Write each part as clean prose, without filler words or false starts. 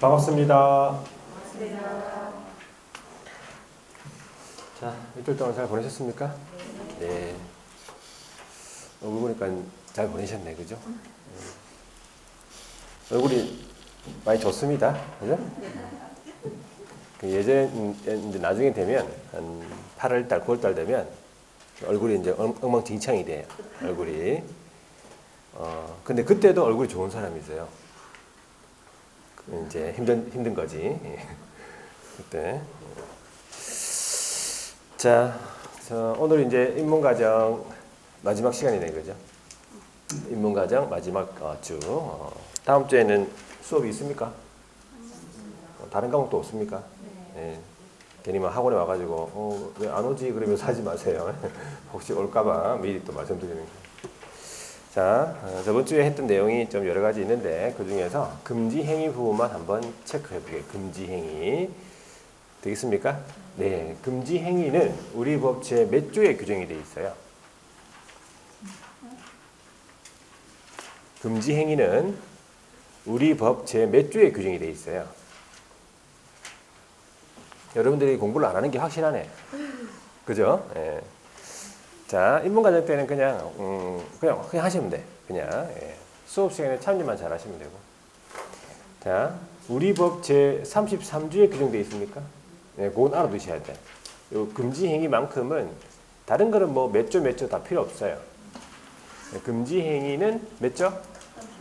반갑습니다. 자, 일주일 동안 잘 보내셨습니까? 네. 얼굴 보니까 잘 보내셨네, 그죠? 얼굴이 많이 좋습니다, 그죠? 이제 나중에 되면 한 8월달, 9월달 되면 얼굴이 이제 엉망진창이 돼요, 얼굴이. 근데 그때도 얼굴이 좋은 사람이 있어요. 이제 힘든 거지. 예. 그때. 자, 오늘 이제 인문과정 마지막 시간이네, 그죠? 인문과정 마지막 주. 다음 주에는 수업이 있습니까? 다른 과목도 없습니까? 예. 괜히 막 학원에 와가지고 왜 안 오지? 그러면서 하지 마세요. 혹시 올까봐 미리 또 말씀드리는 거예요. 자, 저번 주에 했던 내용이 좀 여러 가지 있는데 그 중에서 금지행위 부분만 한번 체크해 보게요. 금지행위 되겠습니까? 네, 금지행위는 우리 법 제 몇 조에 규정이 되어 있어요? 금지행위는 우리 법 제 몇 조에 규정이 되어 있어요? 여러분들이 공부를 안 하는 게 확실하네. 그죠? 예. 자, 인문과정 때는 그냥 하시면 돼. 그냥 수업 시간에 참여만 잘 하시면 되고. 자, 우리 법 제 33조에 규정되어 있습니까? 네, 그건 알아두셔야 돼. 요 금지 행위만큼은 다른 거는 뭐 몇 조 다 필요 없어요. 네, 금지 행위는 몇 조?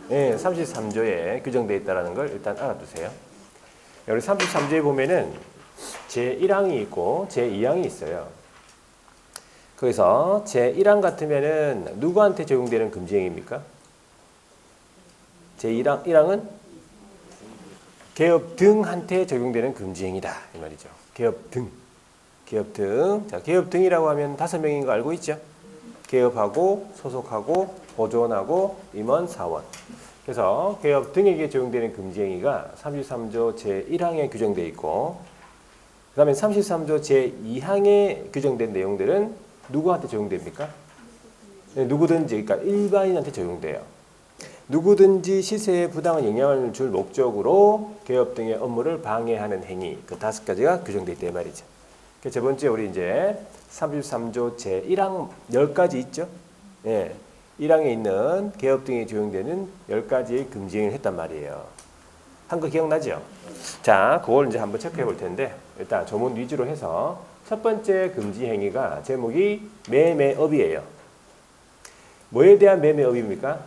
네, 33조에 규정되어 있다는 걸 일단 알아두세요. 여기 33조에 보면은 제 1항이 있고 제 2항이 있어요. 거기서 제 1항 같으면은 누구한테 적용되는 금지행위입니까? 제 1항은 개업 등한테 적용되는 금지행위다 이 말이죠. 개업 등. 자, 개업 등이라고 하면 5명인 거 알고 있죠? 개업하고 소속하고 보존하고 임원 사원. 그래서 개업 등에게 적용되는 금지행위가 33조 제 1항에 규정되어 있고, 그 다음에 33조 제 2항에 규정된 내용들은 누구한테 적용됩니까? 네, 누구든지, 그러니까 일반인한테 적용돼요. 누구든지 시세에 부당한 영향을 줄 목적으로 개업 등의 업무를 방해하는 행위, 그 5가지가 규정되어 있다 이 말이죠. 저번 주에 우리 이제 33조 제 1항 10가지 있죠? 예. 1항에 있는 개업 등에 적용되는 10가지의 금지행위를 했단 말이에요. 한 거 기억나죠? 자, 그걸 이제 한번 체크해 볼 텐데, 일단 조문 위주로 해서 첫 번째 금지 행위가 제목이 매매업이에요. 뭐에 대한 매매업입니까?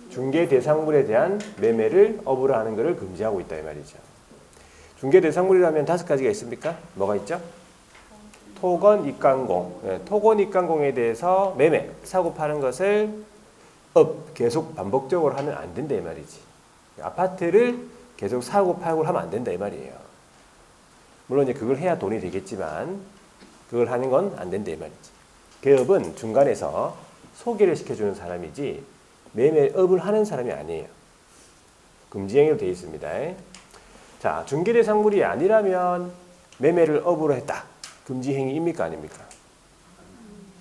중개 대상물에 대한 매매를 업으로 하는 것을 금지하고 있다 이 말이죠. 중개 대상물이라면 5가지가 있습니까? 뭐가 있죠? 토건, 입간공. 네, 토건, 입간공에 대해서 매매, 사고 파는 것을 계속 반복적으로 하면 안 된다 이 말이지. 아파트를 계속 사고 팔고 하면 안 된다 이 말이에요. 물론 이제 그걸 해야 돈이 되겠지만 그걸 하는 건 안 된다 이 말이지. 개업은 중간에서 소개를 시켜주는 사람이지 매매업을 하는 사람이 아니에요. 금지행위로 되어 있습니다. 자, 중개대상물이 아니라면 매매를 업으로 했다. 금지행위입니까? 아닙니까?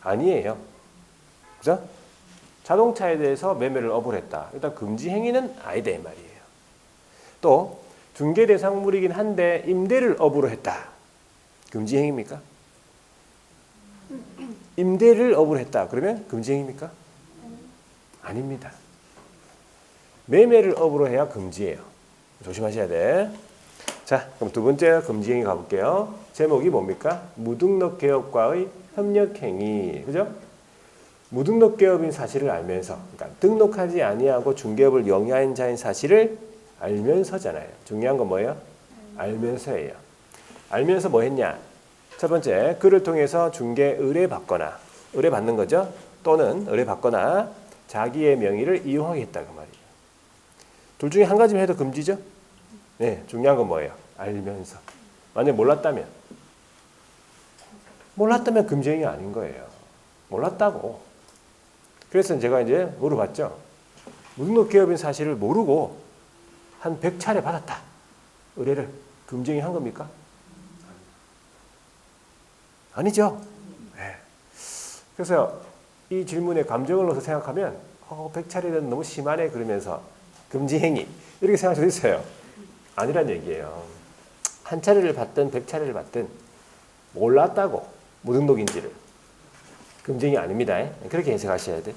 아니에요. 그죠? 자동차에 대해서 매매를 업으로 했다. 일단 금지행위는 아니다 이 말이에요. 또 중개대상물이긴 한데 임대를 업으로 했다. 금지행위입니까? 임대를 업으로 했다. 그러면 금지행위입니까? 아닙니다. 매매를 업으로 해야 금지예요. 조심하셔야 돼. 자, 그럼 두 번째 금지행위 가볼게요. 제목이 뭡니까? 무등록 개업과의 협력행위. 그죠? 무등록 개업인 사실을 알면서, 그러니까 등록하지 아니하고 중개업을 영위한 자인 사실을 알면서잖아요. 중요한 건 뭐예요? 알면서예요. 알면서 뭐 했냐? 첫 번째, 그를 통해서 중개 의뢰받거나, 의뢰받는 거죠. 또는 의뢰받거나 자기의 명의를 이용하겠다 그 말이에요. 둘 중에 한 가지만 해도 금지죠? 네, 중요한 건 뭐예요? 알면서. 만약 몰랐다면 금지행위 아닌 거예요. 몰랐다고. 그래서 제가 이제 물어봤죠. 무등록 개업인 사실을 모르고 한 100차례 받았다. 의뢰를. 금지행위 한 겁니까? 아니죠. 네. 그래서 이 질문에 감정을 넣어서 생각하면 100차례는 너무 심하네 그러면서 금지행위 이렇게 생각할 수 있어요. 아니란 얘기예요. 한 차례를 받든 100차례를 받든 몰랐다고 무등록인지를. 금쟁이 아닙니다. 그렇게 해석하셔야 돼.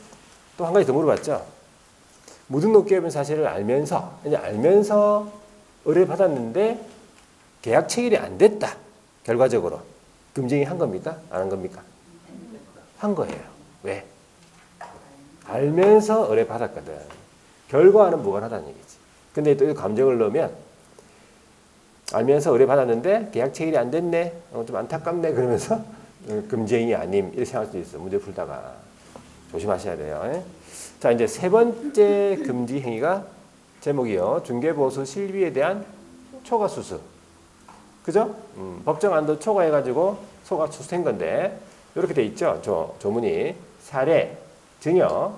또 한 가지 더 물어봤죠. 무등록 기업인 사실을 알면서 의뢰받았는데 계약 체결이 안 됐다. 결과적으로 금쟁이 한 겁니까? 안 한 겁니까? 한 거예요. 왜? 알면서 의뢰받았거든. 결과와는 무관하다는 얘기지. 근데 또 감정을 넣으면 알면서 의뢰받았는데 계약 체결이 안 됐네. 좀 안타깝네. 그러면서 금쟁이 아님 이렇게 생각할 수도 있어. 문제 풀다가. 조심하셔야 돼요. 자, 이제 세 번째 금지 행위가 제목이요. 중개보수 실비에 대한 초과 수수. 그죠? 법정 안도 초과해가지고 소가 수수된 건데 이렇게 돼 있죠. 조문이 사례, 증여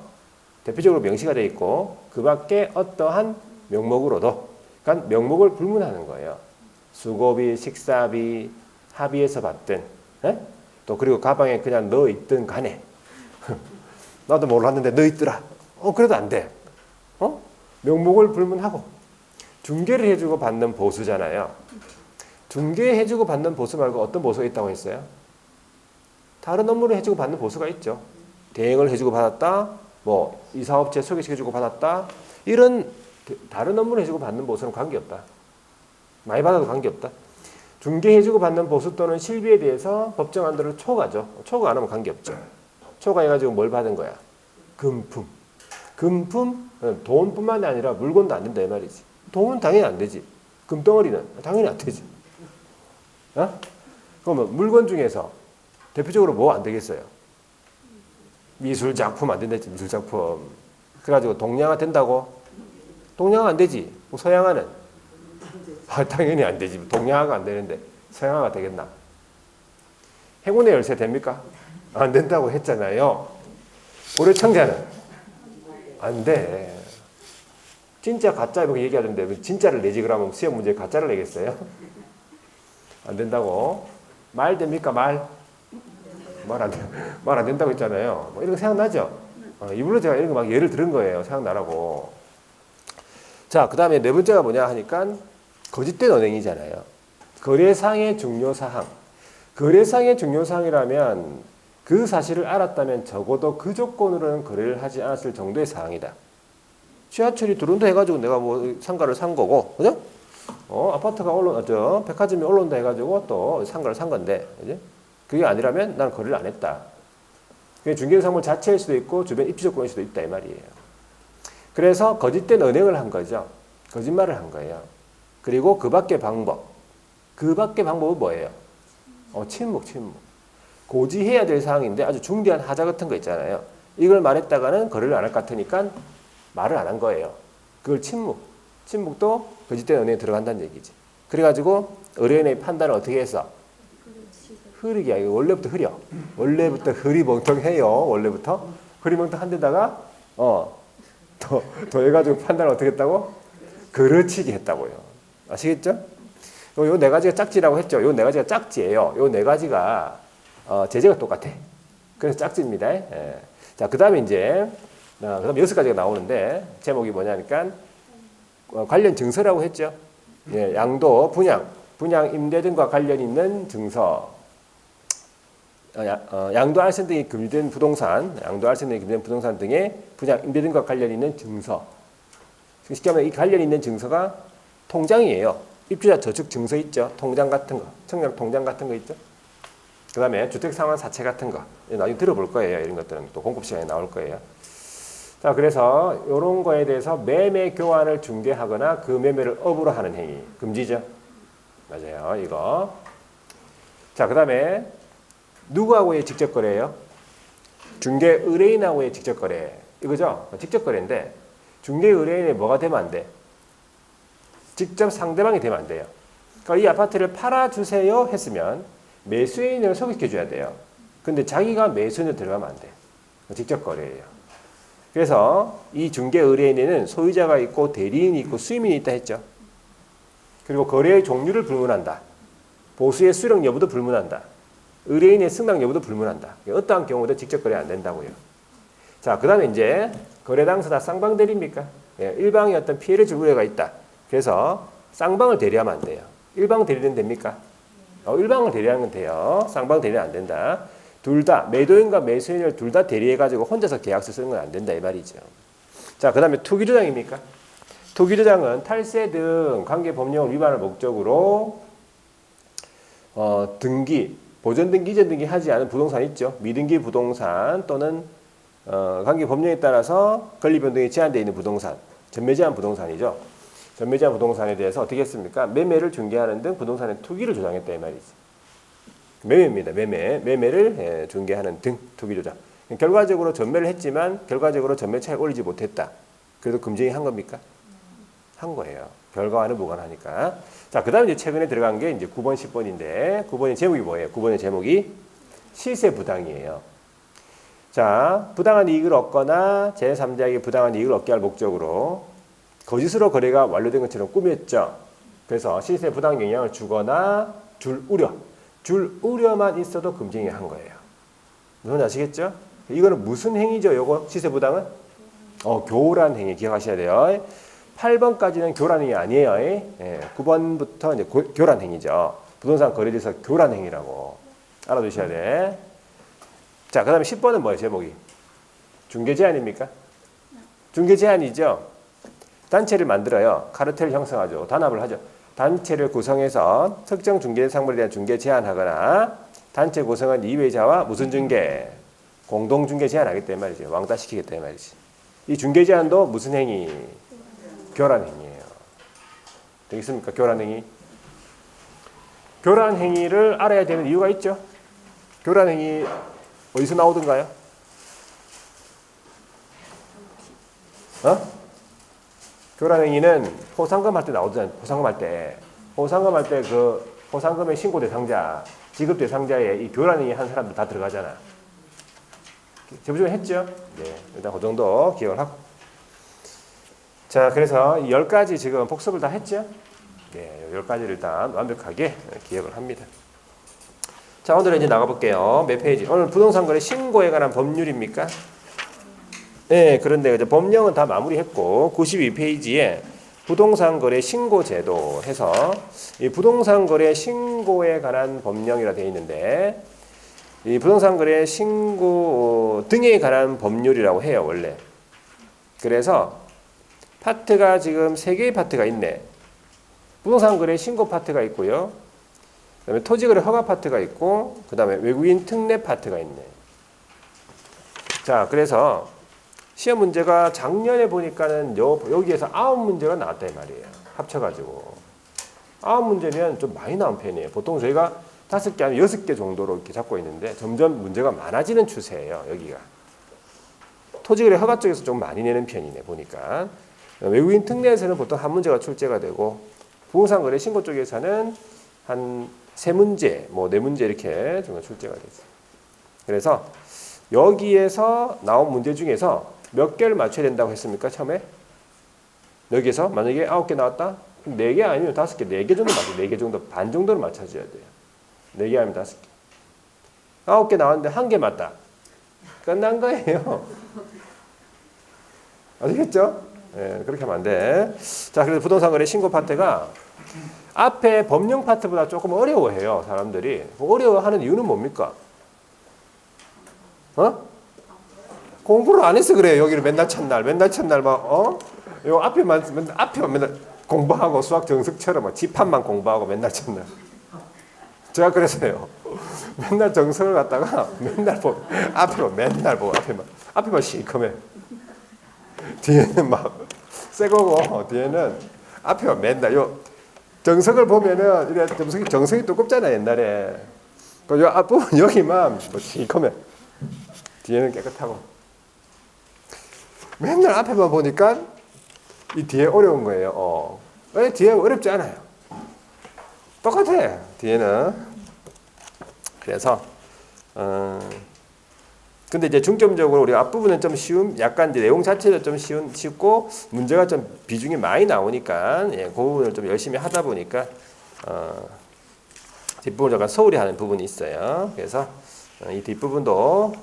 대표적으로 명시가 돼 있고 그 밖에 어떠한 명목으로도 그러니까 명목을 불문하는 거예요. 수고비, 식사비, 합의해서 받든 또 그리고 가방에 그냥 넣어 있든 간에 나도 몰랐는데 넣어 있더라. 그래도 안 돼. 명목을 불문하고 중개를 해주고 받는 보수잖아요. 중개해주고 받는 보수 말고 어떤 보수가 있다고 했어요? 다른 업무를 해주고 받는 보수가 있죠. 대행을 해주고 받았다. 뭐 이 사업체 소개시켜주고 받았다. 이런 다른 업무를 해주고 받는 보수는 관계없다. 많이 받아도 관계없다. 중개해주고 받는 보수 또는 실비에 대해서 법정 안도를 초과죠. 초과 안 하면 관계없죠. 초과해가지고 뭘 받은 거야? 금품. 금품? 돈뿐만이 아니라 물건도 안 된다 이 말이지. 돈은 당연히 안 되지. 금덩어리는 당연히 안 되지. 그러면 물건 중에서 대표적으로 뭐 안 되겠어요? 미술작품 안 된다지. 미술작품. 그래가지고 동양화 된다고? 동양화 안 되지. 서양화는? 당연히 안 되지. 동양화가 안 되는데 서양화가 되겠나? 행운의 열쇠 됩니까? 안 된다고 했잖아요. 고려청자는? 안 돼. 진짜 가짜 이렇게 얘기하던데 진짜를 내지 그러면 시험 문제 가짜를 내겠어요? 안 된다고. 말 됩니까? 말 안 된다고 했잖아요. 뭐 이런 거 생각나죠? 이불로 제가 이런 거 막 예를 들은 거예요. 생각나라고. 자, 그 다음에 네 번째가 뭐냐 하니까 거짓된 언행이잖아요. 거래상의 중요사항. 거래상의 중요사항이라면 그 사실을 알았다면 적어도 그 조건으로는 거래를 하지 않았을 정도의 사항이다. 지하철이 들어온다 해가지고 내가 뭐 상가를 산 거고, 그죠? 아파트가 올라왔죠. 백화점이 올라온다 해가지고 또 상가를 산 건데, 그죠? 그게 아니라면 난 거래를 안 했다. 그게 중개사물 자체일 수도 있고 주변 입지 조건일 수도 있다 이 말이에요. 그래서 거짓된 언행을 한 거죠. 거짓말을 한 거예요. 그리고 그 밖의 방법. 그 밖의 방법은 뭐예요? 침묵. 고지해야 될 사항인데 아주 중대한 하자 같은 거 있잖아요. 이걸 말했다가는 거래를 안 할 것 같으니까 말을 안 한 거예요. 그걸 침묵. 침묵도 거짓된 언행에 들어간다는 얘기지. 그래가지고 의뢰인의 판단을 어떻게 했어? 흐리기야. 이거 원래부터 흐려. 원래부터 흐리멍텅해요. 원래부터. 흐리멍텅한 데다가 더 해가지고 판단을 어떻게 했다고? 그르치기 했다고요. 아시겠죠? 요 네 가지가 짝지라고 했죠. 요 네 가지가 짝지예요. 요 네 가지가 제재가 똑같아. 그래서 짝지입니다. 예. 자, 그 다음에 이제 그다음 6가지가 나오는데 제목이 뭐냐니까 관련 증서라고 했죠. 예, 양도, 분양, 임대 등과 관련 있는 증서. 양도 알선 등이 금지된 부동산, 등의 분양, 임대 등과 관련 있는 증서. 쉽게 하면 이 관련 있는 증서가 통장이에요. 입주자 저축 증서 있죠. 통장 같은 거, 청약 통장 같은 거 있죠. 그 다음에 주택상환 사채 같은 거. 나중에 들어볼 거예요. 이런 것들은 또 공급 시간에 나올 거예요. 자, 그래서 이런 거에 대해서 매매 교환을 중개하거나 그 매매를 업으로 하는 행위. 금지죠. 맞아요. 이거. 자, 그 다음에 누구하고의 직접 거래예요? 중개 의뢰인하고의 직접 거래. 이거죠? 직접 거래인데 중개 의뢰인이 뭐가 되면 안 돼? 직접 상대방이 되면 안 돼요. 그러니까 이 아파트를 팔아주세요 했으면 매수인을 소개시켜줘야 돼요. 근데 자기가 매수인으로 들어가면 안 돼. 직접 거래예요. 그래서 이 중개 의뢰인에는 소유자가 있고 대리인이 있고 수임인이 있다 했죠. 그리고 거래의 종류를 불문한다. 보수의 수령 여부도 불문한다. 의뢰인의 승낙 여부도 불문한다. 어떠한 경우도 직접 거래 안 된다고요. 자, 그 다음에 이제 거래 당사자 쌍방대리입니까? 예, 일방이 어떤 피해를 줄 우려가 있다. 그래서 쌍방을 대리하면 안 돼요. 일방 대리는 됩니까? 일방을 대리하는 건 돼요. 쌍방 대리는 안 된다. 둘 다 매도인과 매수인을 둘 다 대리해가지고 혼자서 계약서 쓰는 건 안 된다 이 말이죠. 자, 그 다음에 투기조장입니까? 투기조장은 탈세 등 관계 법령을 위반할 목적으로 등기, 보존등기, 이전등기 하지 않은 부동산 있죠. 미등기 부동산 또는 관계 법령에 따라서 권리변동이 제한되어 있는 부동산, 전매제한 부동산이죠. 전매제한 부동산에 대해서 어떻게 했습니까? 매매를 중개하는 등 부동산의 투기를 조장했다 이 말이지. 매매입니다. 매매를 중개하는 등 투기 조장. 결과적으로 전매를 했지만 결과적으로 전매 차익 올리지 못했다. 그래도 금쟁이 한 겁니까? 한 거예요. 결과와는 무관하니까. 자, 그다음 이제 최근에 들어간 게 이제 9번, 10번인데 9번의 제목이 뭐예요? 9번의 제목이 시세 부당이에요. 자, 부당한 이익을 얻거나 제3자에게 부당한 이익을 얻게 할 목적으로 거짓으로 거래가 완료된 것처럼 꾸몄죠. 그래서 시세 부당 영향을 주거나 줄 우려만 있어도 금쟁이 한 거예요. 무슨 아시겠죠? 이거는 무슨 행위죠? 요거 시세 부당은 교란 행위 기억하셔야 돼요. 8번까지는 교란 행위 아니에요. 9번부터 이제 교란 행위죠. 부동산 거래에서 교란 행위라고 알아두셔야 돼. 자, 그다음에 10번은 뭐예요? 제목이 중개 제한입니까? 중개 제한이죠. 단체를 만들어요. 카르텔을 형성하죠. 단합을 하죠. 단체를 구성해서 특정 중개 상물에 대한 중개 제한하거나 단체 구성한 이외자와 무슨 중개? 공동 중개 제한하겠다 이 말이죠. 왕따시키겠다 이 말이지. 이 중개 제한도 무슨 행위? 교란 행위예요. 되겠습니까? 교란 행위. 교란 행위를 알아야 되는 이유가 있죠. 교란 행위 어디서 나오던가요? 교란 행위는 포상금 할 때 나오잖아요. 포상금 할 때 그 포상금의 신고 대상자, 지급 대상자에 이 교란 행위 한 사람들 다 들어가잖아. 재부증 했죠? 네, 일단 그 정도 기억을 하고. 자, 그래서 10가지 지금 복습을 다 했죠? 네, 10가지를 일단 완벽하게 기억을 합니다. 자, 오늘은 이제 나가볼게요. 몇 페이지? 오늘 부동산 거래 신고에 관한 법률입니까? 네, 그런데 이제 법령은 다 마무리했고 92페이지에 부동산 거래 신고 제도 해서 이 부동산 거래 신고에 관한 법령이라 되어 있는데 이 부동산 거래 신고 등에 관한 법률이라고 해요, 원래. 그래서 파트가 지금 3개의 파트가 있네. 부동산 거래 신고 파트가 있고요. 그다음에 토지 거래 허가 파트가 있고 그다음에 외국인 특례 파트가 있네. 자, 그래서 시험 문제가 작년에 보니까는 여기에서 9문제가 나왔다 이 말이에요. 합쳐가지고 9문제면 좀 많이 나온 편이에요. 보통 저희가 5개 아니면 6개 정도로 이렇게 잡고 있는데 점점 문제가 많아지는 추세예요. 여기가 토지거래 허가 쪽에서 좀 많이 내는 편이네 보니까. 외국인 특례에서는 보통 한 문제가 출제가 되고 부동산 거래 신고 쪽에서는 한 3문제, 뭐 4문제 이렇게 좀 출제가 되죠. 그래서 여기에서 나온 문제 중에서 몇 개를 맞춰야 된다고 했습니까? 처음에? 여기에서 만약에 9개 나왔다? 그럼 4개 아니면 5개, 4개 정도 맞춰요. 4개 정도, 반 정도를 맞춰줘야 돼요. 4개 아니면 5개. 9개 나왔는데 1개 맞다. 끝난 거예요. 아시겠죠? 네, 그렇게 하면 안 돼. 자, 그래서 부동산 거래 신고 파트가 앞에 법령 파트보다 조금 어려워해요, 사람들이. 어려워하는 이유는 뭡니까? 공부를 안 해서 그래요. 여기를 맨날 첫날 막 요 앞에만 맨날 공부하고 수학 정석처럼 막 집합만 공부하고 맨날 첫날. 제가 그래서요. 맨날 정석을 갖다가 맨날 앞에만 맨날 보고 앞에만 시커매. 뒤에는 막 새거고 뒤에는 앞에만 맨날 요 정석을 보면은 이래 정석이 두껍잖아 옛날에. 그 요 앞부분 여기만 뭐 시커매. 뒤에는 깨끗하고. 맨날 앞에만 보니까 이 뒤에 어려운 거예요. 왜 뒤에 어렵지 않아요. 똑같아 뒤에는. 그래서 근데 이제 중점적으로 우리 앞부분은 좀 약간 이제 내용 자체도 좀 쉽고 문제가 좀 비중이 많이 나오니까 그 부분을 좀 열심히 하다 보니까 뒷부분을 약간 소홀히 하는 부분이 있어요. 그래서 이 뒷부분도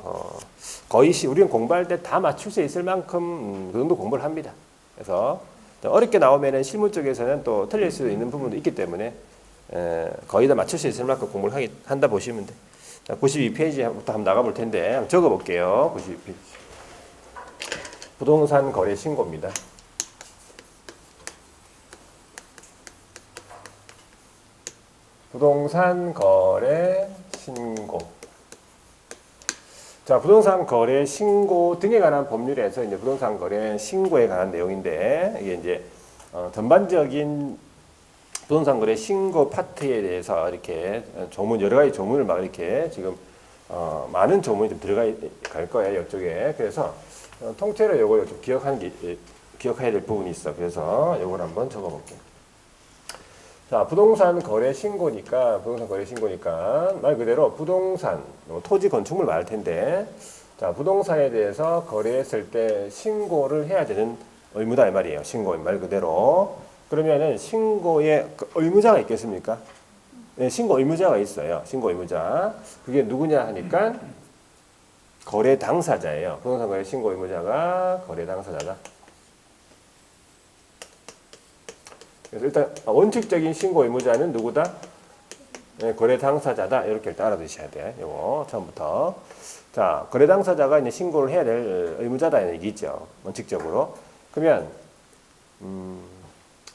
거의 우리는 공부할 때 다 맞출 수 있을 만큼 그 정도 공부를 합니다. 그래서 어렵게 나오면은 실무 쪽에서는 또 틀릴 수 있는 부분도 있기 때문에 거의 다 맞출 수 있을 만큼 공부를 한다 보시면 돼. 자, 92페이지부터 한번 나가볼 텐데 한번 적어볼게요. 92페이지. 부동산 거래 신고입니다. 부동산 거래 신고. 자, 부동산 거래 신고 등에 관한 법률에서 이제 부동산 거래 신고에 관한 내용인데 이게 이제 전반적인 부동산 거래 신고 파트에 대해서 이렇게 조문 여러 가지 조문을 막 이렇게 지금 많은 조문이 좀 들어갈 거예요 이쪽에. 그래서 통째로 요거 좀 기억해야 될 부분이 있어. 그래서 요걸 한번 적어볼게요. 자, 부동산 거래 신고니까 말 그대로 부동산, 토지 건축물 말할 텐데, 자, 부동산에 대해서 거래했을 때 신고를 해야 되는 의무다 이 말이에요. 신고 말 그대로. 그러면은 신고에 의무자가 있겠습니까? 네, 신고 의무자가 있어요. 신고 의무자. 그게 누구냐 하니까 거래 당사자예요. 부동산 거래 신고 의무자가 거래 당사자다. 그래서 일단 원칙적인 신고 의무자는 누구다? 네, 거래 당사자다. 이렇게 일단 알아두셔야 돼. 이거 처음부터. 자, 거래 당사자가 이제 신고를 해야 될 의무자다는 얘기죠. 원칙적으로. 그러면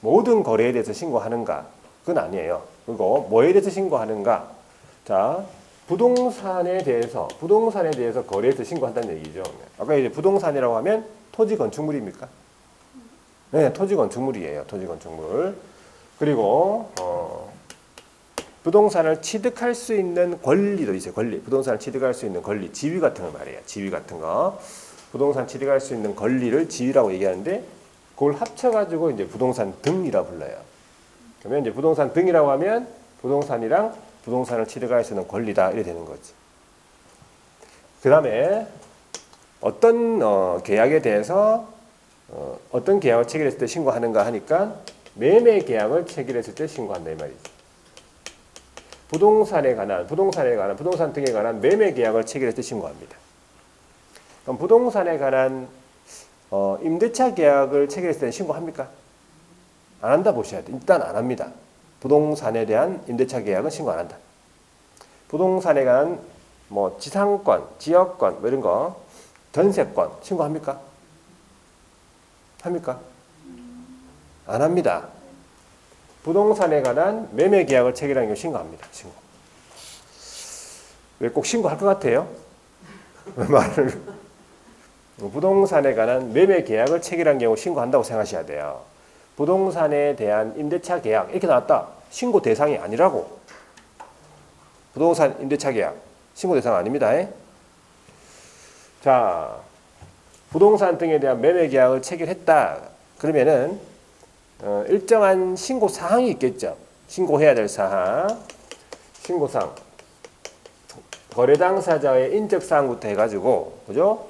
모든 거래에 대해서 신고하는가? 그건 아니에요. 그리고 뭐에 대해서 신고하는가? 자, 부동산에 대해서 거래에서 신고한다는 얘기죠. 아까 이제 부동산이라고 하면 토지 건축물입니까? 네, 토지 건축물이에요. 토지 건축물. 그리고 부동산을 취득할 수 있는 권리도 있어요. 권리. 부동산을 취득할 수 있는 권리, 지위 같은 거 말이에요. 지위 같은 거. 부동산 취득할 수 있는 권리를 지위라고 얘기하는데 그걸 합쳐가지고 이제 부동산 등이라 불러요. 그러면 이제 부동산 등이라고 하면 부동산이랑 부동산을 취득할 수 있는 권리다 이래 되는 거지. 그 다음에 어떤 계약에 대해서 어떤 계약을 체결했을 때 신고하는가 하니까 매매 계약을 체결했을 때 신고한다 이 말이지. 부동산 등에 관한 매매 계약을 체결했을 때 신고합니다. 그럼 부동산에 관한 임대차 계약을 체결했을 때 신고합니까? 안 한다 보셔야 돼. 일단 안 합니다. 부동산에 대한 임대차 계약은 신고 안 한다. 부동산에 관한 뭐 지상권, 지역권 뭐 이런 거, 전세권 신고합니까? 합니까? 안 합니다. 부동산에 관한 매매 계약을 체결하는 경우 신고합니다. 신고. 왜 꼭 신고할 것 같아요? 말을 부동산에 관한 매매 계약을 체결한 경우 신고한다고 생각하셔야 돼요. 부동산에 대한 임대차 계약 이렇게 나왔다. 신고 대상이 아니라고. 부동산 임대차 계약 신고 대상 아닙니다. 자, 부동산 등에 대한 매매 계약을 체결했다. 그러면은 일정한 신고 사항이 있겠죠. 신고해야 될 사항. 신고사항. 거래 당사자의 인적 사항부터 해가지고, 그죠?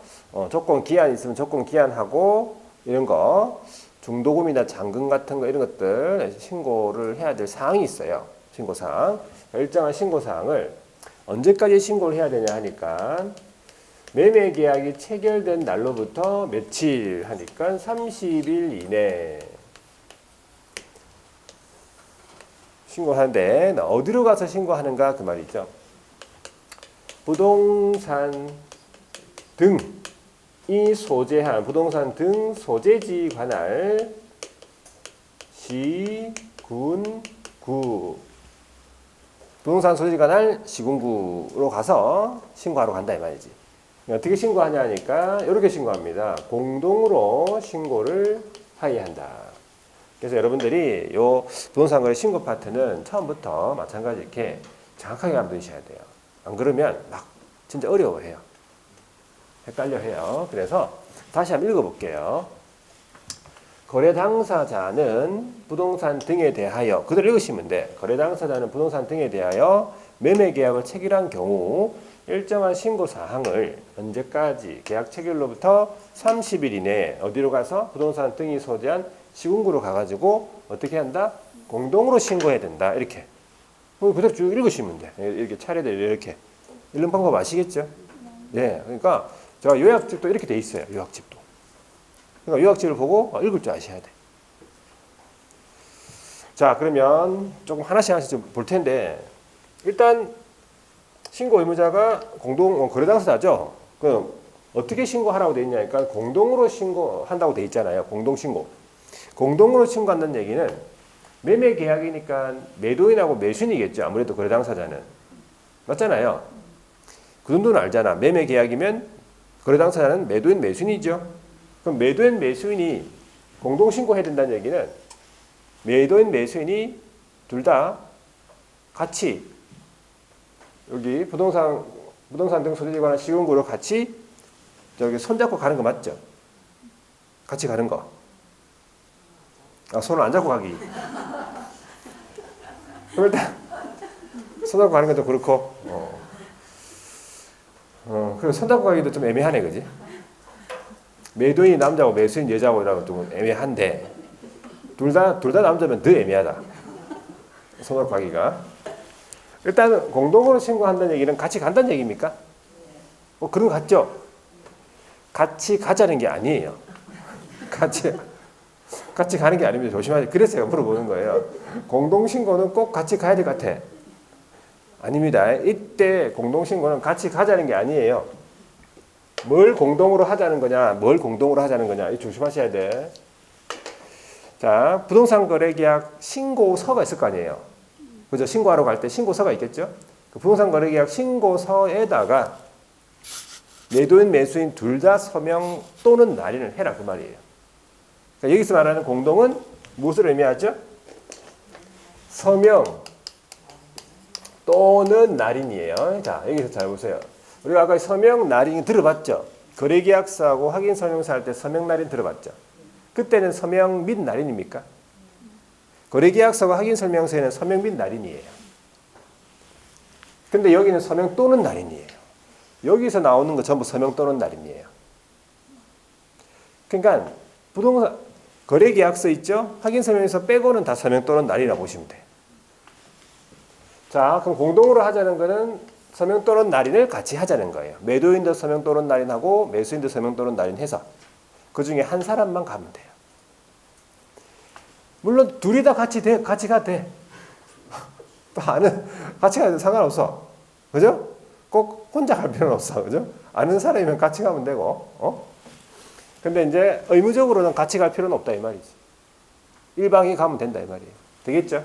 조건 기한 있으면 조건 기한하고 이런 거, 중도금이나 잔금 같은 거 이런 것들 신고를 해야 될 사항이 있어요. 신고사항. 일정한 신고사항을 언제까지 신고를 해야 되냐 하니까 매매 계약이 체결된 날로부터 며칠 하니까 30일 이내 신고하는데 어디로 가서 신고하는가 그 말이죠. 부동산 등이 소재한 부동산 등 소재지 관할 시, 군, 구 부동산 소재지 관할 시군구로 가서 신고하러 간다 이 말이지. 어떻게 신고하냐 하니까 이렇게 신고합니다. 공동으로 신고를 하여야 한다. 그래서 여러분들이 요 부동산 거래 신고 파트는 처음부터 마찬가지 이렇게 정확하게 알아두셔야 돼요. 안 그러면 막 진짜 어려워해요. 헷갈려해요. 그래서 다시 한번 읽어볼게요. 거래 당사자는 부동산 등에 대하여 그대로 읽으시면 돼. 거래 당사자는 부동산 등에 대하여 매매 계약을 체결한 경우 일정한 신고 사항을 언제까지 계약 체결로부터 30일 이내에 어디로 가서 부동산 등이 소재한 시군구로 가가지고 어떻게 한다? 공동으로 신고해야 된다. 이렇게 그대로 쭉 읽으시면 돼. 이렇게 차례대로 이렇게 읽는 방법 아시겠죠? 네, 그러니까 제가 요약집도 이렇게 돼 있어요. 요약집도. 그러니까 요약집을 보고 읽을 줄 아셔야 돼. 자, 그러면 조금 하나씩 좀 볼 텐데, 일단 신고 의무자가 공동 거래 당사자죠. 그럼 어떻게 신고하라고 돼 있냐니까 공동으로 신고한다고 돼 있잖아요. 공동 신고. 공동으로 신고한다는 얘기는 매매 계약이니까 매도인하고 매수인이겠죠. 아무래도 거래 당사자는. 맞잖아요. 그 정도는 알잖아. 매매 계약이면 거래 당사자는 매도인 매수인이죠. 그럼 매도인 매수인이 공동 신고해야 된다는 얘기는 매도인 매수인이 둘 다 같이 여기 부동산 등 소득에 관한 시공구로 같이 저기 손잡고 가는 거 맞죠? 같이 가는 거. 아, 손을 안 잡고 가기. 그럼 일단 손 잡고 가는 것도 그렇고. 그리고 손 잡고 가기도 좀 애매하네, 그지? 매도인이 남자고 매수인 여자고 이러면 좀 애매한데 둘 다 남자면 더 애매하다. 손 잡고 가기가. 일단 공동으로 신고한다는 얘기는 같이 간다는 얘기입니까? 그런 거 같죠? 같이 가자는 게 아니에요. 같이 가는 게 아닙니다. 조심하세요. 그래서 제가 물어보는 거예요. 공동 신고는 꼭 같이 가야 될 것 같아. 아닙니다. 이때 공동 신고는 같이 가자는 게 아니에요. 뭘 공동으로 하자는 거냐, 이 조심하셔야 돼. 자, 부동산 거래 계약 신고서가 있을 거 아니에요. 그죠? 신고하러 갈 때 신고서가 있겠죠? 그 부동산 거래 계약 신고서에다가 매도인 매수인 둘 다 서명 또는 날인을 해라 그 말이에요. 그러니까 여기서 말하는 공동은 무엇을 의미하죠? 서명 또는 날인이에요. 자, 여기서 잘 보세요. 우리가 아까 서명 날인 들어봤죠? 거래계약서하고 확인설명서 할 때 서명 날인 들어봤죠? 그때는 서명 및 날인입니까? 거래계약서와 확인설명서에는 서명 및 날인이에요. 근데 여기는 서명 또는 날인이에요. 여기서 나오는 거 전부 서명 또는 날인이에요. 그러니까 부동산 거래계약서 있죠? 확인설명서 빼고는 다 서명 또는 날이라고 보시면 돼요. 자, 그럼 공동으로 하자는 거는 서명 또는 날인을 같이 하자는 거예요. 매도인도 서명 또는 날인하고 매수인도 서명 또는 날인 해서 그 중에 한 사람만 가면 돼요. 물론 둘이 다 같이 가도 돼. 같이 가도 상관없어. 그죠? 꼭 혼자 갈 필요는 없어. 그죠? 아는 사람이면 같이 가면 되고. 근데 이제 의무적으로는 같이 갈 필요는 없다 이 말이지. 일방이 가면 된다 이 말이에요. 되겠죠?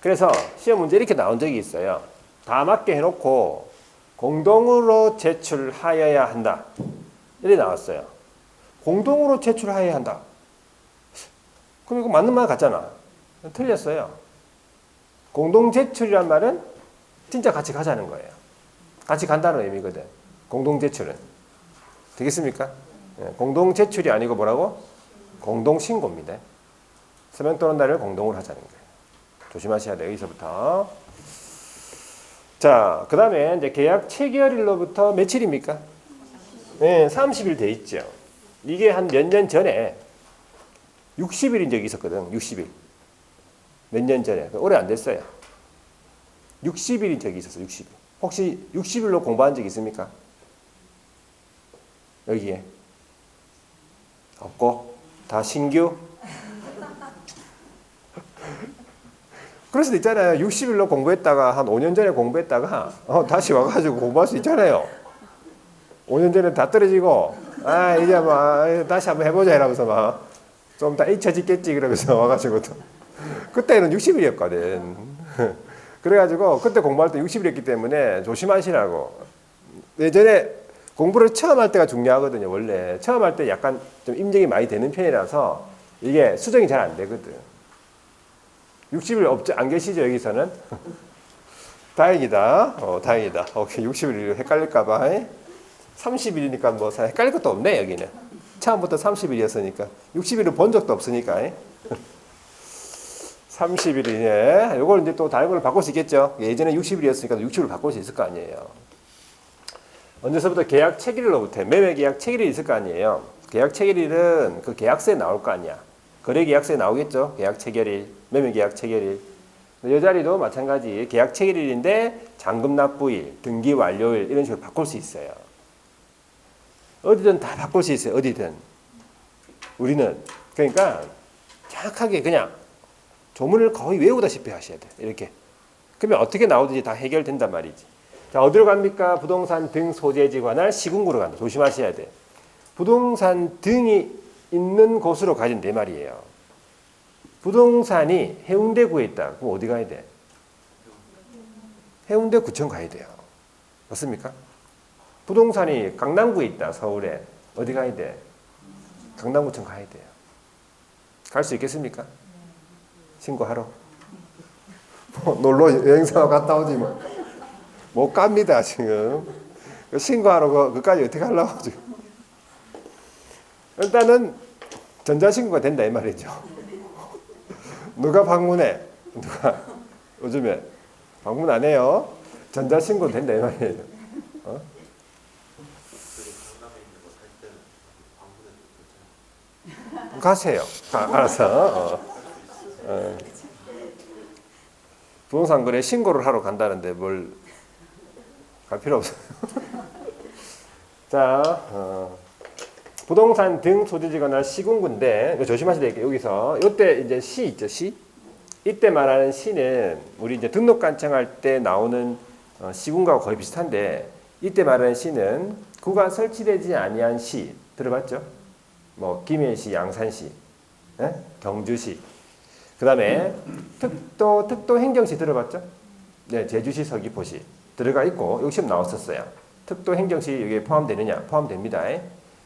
그래서 시험 문제 이렇게 나온 적이 있어요. 다 맞게 해놓고 공동으로 제출하여야 한다. 이렇게 나왔어요. 공동으로 제출하여야 한다. 그럼 이거 맞는 말 같잖아. 틀렸어요. 공동 제출이란 말은 진짜 같이 가자는 거예요. 같이 간다는 의미거든. 공동 제출은. 되겠습니까? 공동 제출이 아니고 뭐라고? 공동 신고입니다. 서명 또는 날을 공동으로 하자는 거예요. 조심하셔야 돼요. 여기서부터. 자, 그 다음에 이제 계약 체결일로부터 며칠입니까? 네, 30일 돼 있죠. 이게 한 몇 년 전에 60일인 적이 있었거든. 60일. 몇 년 전에. 오래 안 됐어요. 60일인 적이 있었어. 60일. 혹시 60일로 공부한 적 있습니까? 여기에. 없고 다 신규? 그럴 수도 있잖아요. 60일로 공부했다가 한 5년 전에 공부했다가 다시 와가지고 공부할 수 있잖아요. 5년 전에 다 떨어지고 이제 막 다시 한번 해보자 이러면서 막 좀 다 잊혀지겠지 그러면서 와가지고 그때는 60일이었거든. 그래가지고 그때 공부할 때 60일이었기 때문에 조심하시라고. 예전에 공부를 처음 할 때가 중요하거든요. 원래 처음 할 때 약간 좀 임력이 많이 되는 편이라서 이게 수정이 잘 안 되거든. 60일 안 계시죠 여기서는? 다행이다. 다행이다. 오케이 60일 헷갈릴까봐. 30일이니까 뭐 헷갈릴 것도 없네 여기는. 처음부터 30일이었으니까 60일을 본 적도 없으니까 30일이네. 이걸 이제 또 다른 걸로 바꿀 수 있겠죠. 예전에 60일이었으니까 60일로 바꿀 수 있을 거 아니에요. 언제서부터 계약 체결일로부터 매매 계약 체결일이 있을 거 아니에요. 계약 체결일은 그 계약서에 나올 거 아니야. 거래 계약서에 나오겠죠. 계약 체결일, 매매 계약 체결일. 이 자리도 마찬가지 계약 체결일인데 잔금 납부일, 등기 완료일 이런 식으로 바꿀 수 있어요. 어디든 다 바꿀 수 있어요. 어디든. 우리는 그러니까 정확하게 그냥 조문을 거의 외우다시피 하셔야 돼. 이렇게. 그러면 어떻게 나오든지 다 해결된단 말이지. 자, 어디로 갑니까? 부동산 등 소재지 관할 시군구로 간다. 조심하셔야 돼. 부동산 등이 있는 곳으로 가야 된다 말이에요. 부동산이 해운대구에 있다. 그럼 어디 가야 돼? 해운대구청 가야 돼요. 맞습니까? 부동산이 강남구에 있다. 서울에. 어디 가야 돼? 강남구청 가야 돼요. 갈 수 있겠습니까? 신고하러. 뭐 놀러 여행사 갔다 오지 뭐. 못 갑니다 지금. 신고하러 그까지 어떻게 하려고 지금. 일단은 전자신고가 된다 이 말이죠. 누가 방문해? 누가 요즘에 방문 안 해요? 전자신고 된다 이 말이에요. 어? 가세요. 알아서. 부동산 거래 신고를 하러 간다는데 뭘 갈 필요 없어요. 자, 부동산 등 소재지거나 시군구인데 조심하셔야 될 게 여기서 이때 이제 시 있죠, 시. 이때 말하는 시는 우리 이제 등록 간청할 때 나오는 시군구하고 거의 비슷한데 이때 말하는 시는 구가 설치되지 아니한 시 들어봤죠? 뭐 김해시, 양산시, 경주시. 그다음에 특도 행정시 들어봤죠? 네, 제주시, 서귀포시 들어가 있고 여기 시험 나왔었어요. 특도 행정시 여기에 포함되느냐? 포함됩니다.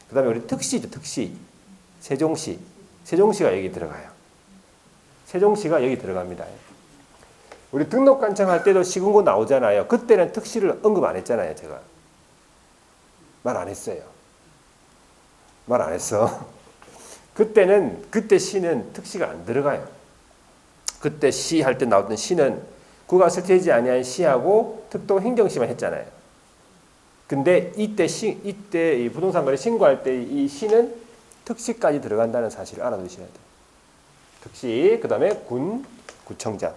그다음에 우리 특시죠, 특시. 세종시, 세종시가 여기 들어가요. 세종시가 여기 들어갑니다. 우리 등록 간청할 때도 시군구 나오잖아요. 그때는 특시를 언급 안 했잖아요, 제가. 말 안 했어요. 말 안 했어. 그때 시는 특시가 안 들어가요. 그때 시 할 때 나왔던 시는 구가 설치되지 아니한 시하고 특도 행정시만 했잖아요. 근데 이때 이 부동산 거래 신고할 때 이 시는 특시까지 들어간다는 사실을 알아두셔야 돼요. 특시, 그다음에 구청장.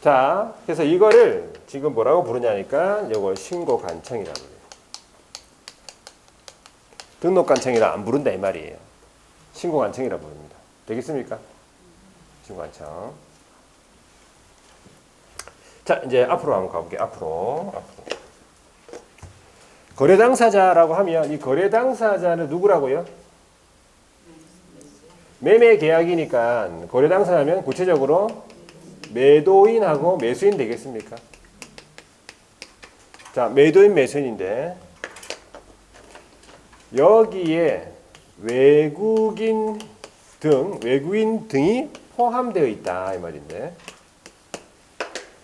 자, 그래서 이거를 지금 뭐라고 부르냐니까 이거 신고 간청이라고 해요. 등록 간청이라 안 부른다 이 말이에요. 신고 간청이라 부릅니다. 되겠습니까? 신고 간청. 자, 이제 앞으로 한번 가볼게요. 앞으로. 거래 당사자라고 하면 이 거래 당사자는 누구라고요? 매매 계약이니까 거래 당사자면 구체적으로 매도인하고 매수인 되겠습니까? 자, 매도인 매수인인데 여기에 외국인 등이 포함되어 있다 이 말인데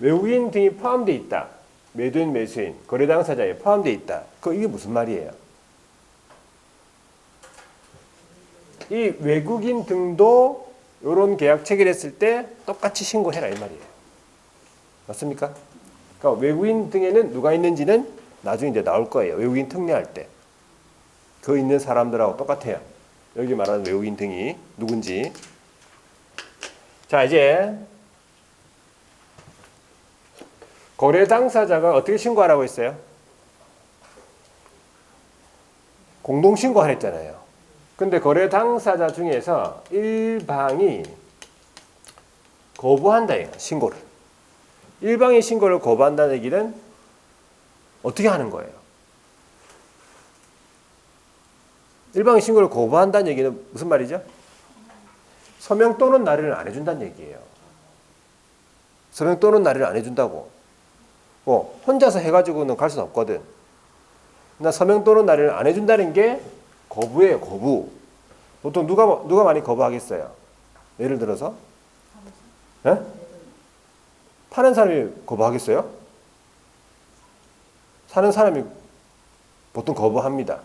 외국인 등이 포함되어 있다. 매도인 매수인 거래 당사자에 포함되어 있다. 이게 무슨 말이에요? 이 외국인 등도 이런 계약 체결했을 때 똑같이 신고해라 이 말이에요. 맞습니까? 그러니까 외국인 등에는 누가 있는지는 나중에 이제 나올 거예요. 외국인 특례할 때. 그 있는 사람들하고 똑같아요. 여기 말하는 외국인 등이 누군지. 자, 이제 거래 당사자가 어떻게 신고하라고 했어요? 공동 신고하라 했잖아요. 근데 거래 당사자 중에서 일방이 거부한다, 신고를. 일방이 신고를 거부한다는 얘기는 어떻게 하는 거예요? 일방이 신고를 거부한다는 얘기는 무슨 말이죠? 서명 또는 날인을 안 해준다는 얘기예요. 서명 또는 날인을 안 해준다고. 혼자서 해가지고는 갈 수는 없거든. 나 서명 또는 날인을 안 해준다는 게 거부예요, 거부. 보통 누가 많이 거부하겠어요? 예를 들어서? 네? 파는 사람이 거부하겠어요? 사는 사람이 보통 거부합니다.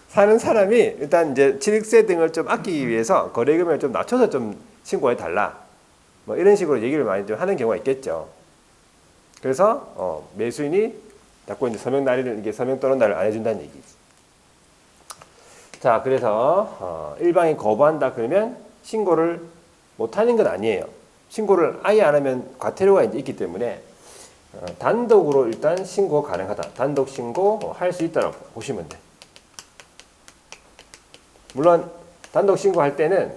사는 사람이 일단 이제 취득세 등을 좀 아끼기 위해서 거래금을 좀 낮춰서 좀 신고해 달라. 뭐 이런 식으로 얘기를 많이 좀 하는 경우가 있겠죠. 그래서 매수인이 자꾸 이제 서명 날인을 이게 서명 또는 날을 안 해준다는 얘기지. 자, 그래서 일방이 거부한다 그러면 신고를 못 하는 건 아니에요. 신고를 아예 안 하면 과태료가 이제 있기 때문에 단독으로 일단 신고 가능하다. 단독 신고 할 수 있다고 보시면 돼. 물론 단독 신고할 때는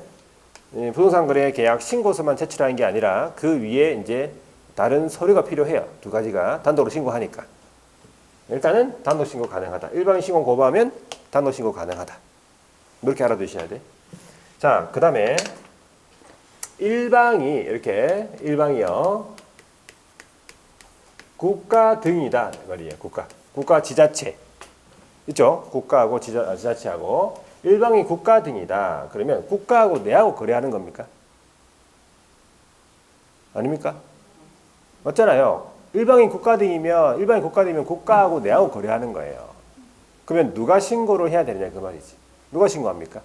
부동산 거래 계약 신고서만 제출하는 게 아니라 그 위에 이제 다른 서류가 필요해요. 두 가지가 단독으로 신고하니까. 일단은 단독 신고 가능하다. 일방인 신고 거부하면 단독 신고 가능하다. 이렇게 알아두셔야 돼. 자, 그 다음에 일방이요. 국가 등이다 말이에요. 국가 지자체 있죠? 국가하고 지자체하고 일방이 국가 등이다. 그러면 국가하고 내하고 거래하는 겁니까? 아닙니까? 맞잖아요. 일방이 국가 등이면 국가하고 내하고 거래하는 거예요. 그러면 누가 신고를 해야 되느냐 그 말이지. 누가 신고합니까?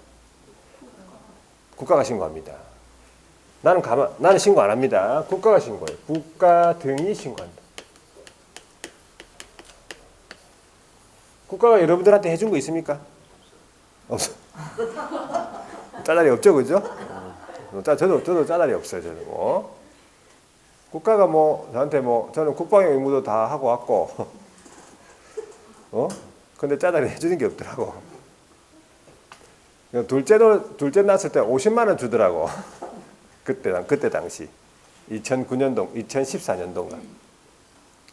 국가가 신고합니다. 나는 신고 안 합니다. 국가가 신고해요. 국가 등이 신고한다. 국가가 여러분들한테 해준 거 있습니까? 없어. 짜다리 없죠, 그죠? 저도 짜다리 없어요, 저는 뭐. 국가가 뭐 저한테 뭐 저는 국방의 의무도 다 하고 왔고, 근데 짜다리 해주는 게 없더라고. 둘째 낳았을 때 50만 원 주더라고. 그때 당시 2014년도인가.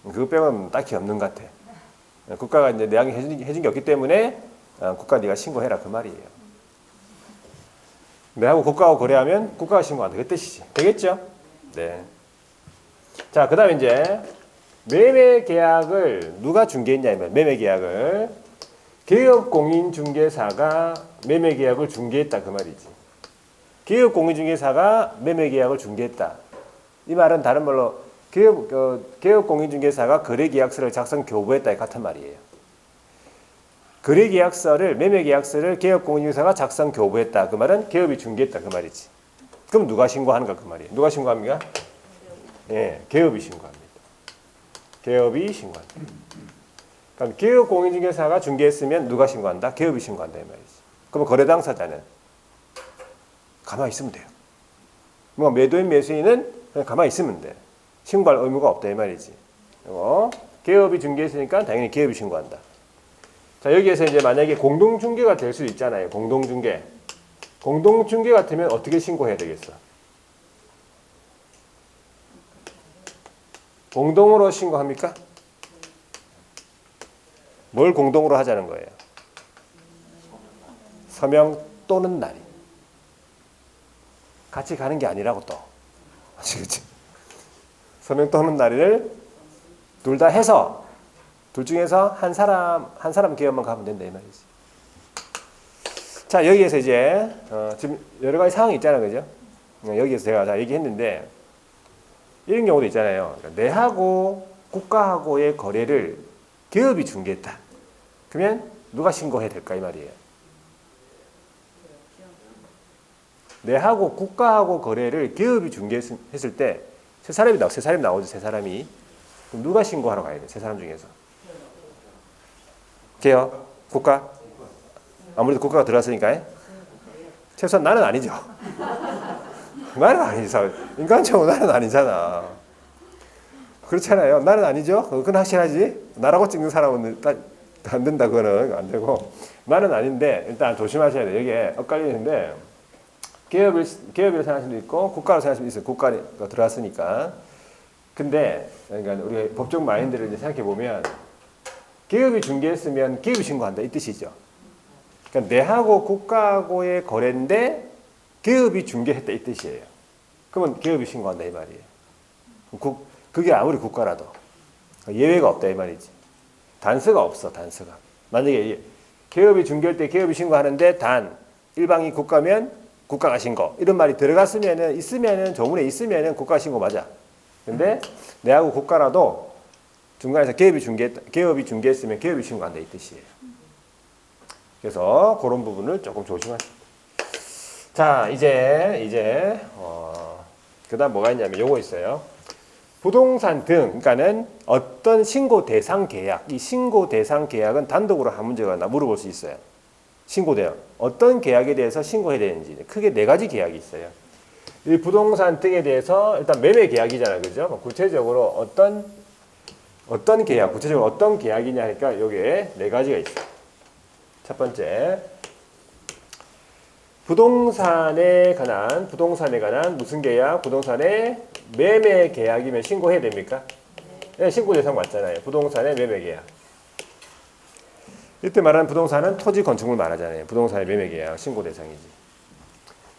그거 빼면 딱히 없는 것 같아. 국가가 이제 내항이 해준 게 없기 때문에 국가 네가 신고해라 그 말이에요. 내하고 국가하고 거래하면 국가가 신고한다 그 뜻이지. 되겠죠? 네. 자, 그다음에 이제 매매 계약을 누가 중개했냐 이면 매매 계약을 개업공인중개사가 매매 계약을 중개했다 그 말이지. 개업공인중개사가 매매 계약을 중개했다. 이 말은 다른 말로 개업공인중개사가 거래계약서를 작성 교부했다에 같은 말이에요. 거래계약서를 매매계약서를 개업공인중개사가 작성 교부했다. 그 말은 개업이 중개했다 그 말이지. 그럼 누가 신고하는가 그 말이에요. 누가 신고합니까? 예, 개업이 신고합니다. 개업이 신고한다. 그럼 개업공인중개사가 중개했으면 누가 신고한다? 개업이 신고한다 이 말이지. 그러면 거래 당사자는 가만히 있으면 돼요. 뭔가 매도인 매수인은 그냥 가만히 있으면 돼. 신고할 의무가 없다 이 말이지. 개업이 중개했으니까 당연히 개업이 신고한다. 자, 여기에서 이제 만약에 공동중개가 될 수 있잖아요. 공동중개. 공동중개 같으면 어떻게 신고해야 되겠어? 공동으로 신고합니까? 뭘 공동으로 하자는 거예요? 서명 또는 날인. 같이 가는 게 아니라고 또. 그치? 서명 또는 날인을 둘 다 해서 둘 중에서 한 사람 개업만 가면 된다 이 말이지. 자, 여기에서 이제 지금 여러 가지 상황이 있잖아요, 그죠? 여기에서 제가 다 얘기했는데 이런 경우도 있잖아요. 그러니까 내하고 국가하고의 거래를 개업이 중개했다. 그러면 누가 신고해야 될까 이 말이에요. 내하고 국가하고 거래를 개업이 중개했을 때 세 사람이 나오죠. 세 사람이. 그럼 누가 신고하러 가야 돼? 세 사람 중에서. 개업? 국가? 아무래도 국가가 들어왔으니까. 최소한 나는 아니죠. 나는 아니죠. 인간적으로 나는 아니잖아. 그렇잖아요. 나는 아니죠. 그건 확실하지. 나라고 찍는 사람은 안 된다. 그거는 안 되고. 나는 아닌데 일단 조심하셔야 돼. 여기에 엇갈리는데 개업을 생각하시는 분도 있고 국가로 생각하시는 분도 있어요. 국가가 들어왔으니까. 근데 그러니까 우리가 법적 마인드를 이제 생각해 보면 개업이 중개했으면 개업이 신고한다 이 뜻이죠. 그러니까 내하고 국가하고의 거래인데 개업이 중개했다 이 뜻이에요. 그러면 개업이 신고한다 이 말이에요. 그게 아무리 국가라도 예외가 없다 이 말이지. 단서가 없어. 단서가. 만약에 개업이 중개할 때 개업이 신고하는데 단 일방이 국가면 국가가 신고 이런 말이 있으면은 조문에 있으면은 국가 신고 맞아. 근데 내하고 국가라도 중간에서 개업이 중개했으면 개업이 신고한다 이 뜻이에요. 그래서 그런 부분을 조금 조심하시고. 자, 이제 그다음 뭐가 있냐면 요거 있어요. 부동산 등, 그러니까는 어떤 신고 대상 계약, 이 신고 대상 계약은 단독으로 한 문제가 물어볼 수 있어요. 신고 대상, 어떤 계약에 대해서 신고해야 되는지 크게 네 가지 계약이 있어요. 이 부동산 등에 대해서 일단 매매 계약이잖아요, 그죠? 구체적으로 어떤 계약, 구체적으로 어떤 계약이냐 하니까 여기에 네 가지가 있어요. 첫 번째, 부동산에 관한 무슨 계약? 부동산의 매매 계약이면 신고해야 됩니까? 네, 신고 대상 맞잖아요. 부동산의 매매 계약. 이때 말하는 부동산은 토지 건축물 말하잖아요. 부동산의 매매 계약 신고 대상이지.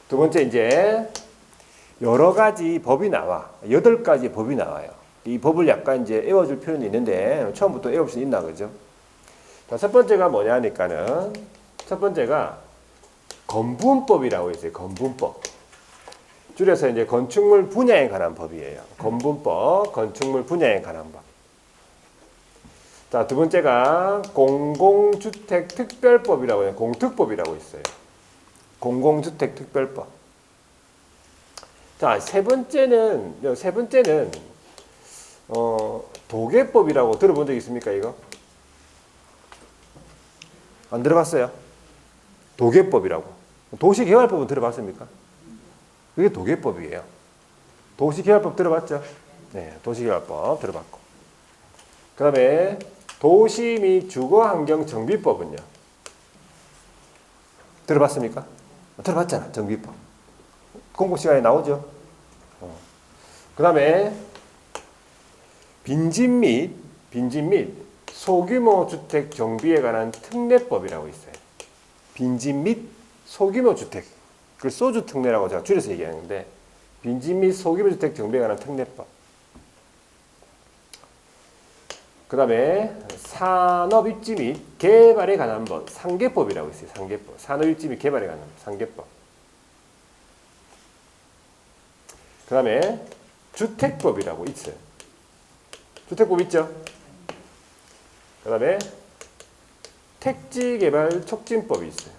두 번째 이제 여러 가지 법이 나와. 8가지 법이 나와요. 이 법을 약간 이제 외워줄 필요는 있는데 처음부터 외울 수 있나 그죠? 자, 첫 번째가 뭐냐 하니까는 첫 번째가 건분법이라고 있어요. 건분법. 줄여서 이제 건축물 분야에 관한 법이에요. 건분법, 건축물 분야에 관한 법. 자, 두 번째가 공공주택특별법이라고 해요. 공특법이라고 있어요. 공공주택특별법. 자, 세 번째는 도계법이라고 들어본 적 있습니까, 이거? 안 들어봤어요? 도계법이라고. 도시개발법은 들어봤습니까? 그게 도계법이에요. 도시개발법 들어봤죠? 네, 도시개발법 들어봤고. 그 다음에 도시 및 주거환경정비법은요? 들어봤습니까? 들어봤잖아, 정비법. 공부 시간에 나오죠? 그 다음에 빈집 및 소규모 주택 정비에 관한 특례법이라고 있어요. 빈집 및 소규모 주택. 그걸 소주 특례라고 제가 줄여서 얘기하는데 빈집 및 소규모 주택 정비에 관한 특례법. 그 다음에 산업입지 및 개발에 관한 법, 상계법이라고 있어요. 상계법. 산업입지 및 개발에 관한 상계법. 그 다음에 주택법이라고 있어요. 주택법 있죠? 그 다음에 택지개발 촉진법이 있어요.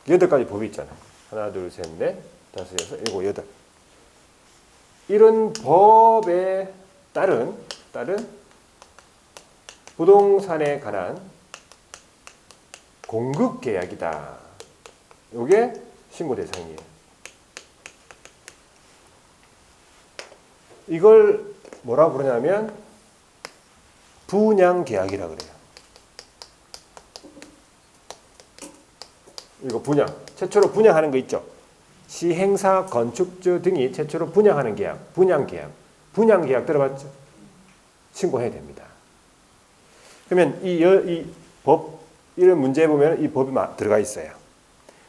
8가지 법이 있잖아요. 하나, 둘, 셋, 넷, 다섯, 여섯, 일곱, 여덟. 이런 법에 따른 부동산에 관한 공급계약이다. 이게 신고 대상이에요. 이걸 뭐라고 부르냐면 분양계약이라고 그래요. 이거 분양. 최초로 분양하는 거 있죠. 시행사, 건축주 등이 최초로 분양하는 계약. 분양계약. 분양계약 들어봤죠? 신고해야 됩니다. 그러면 이 법, 이런 문제에 보면 이 법이 들어가 있어요.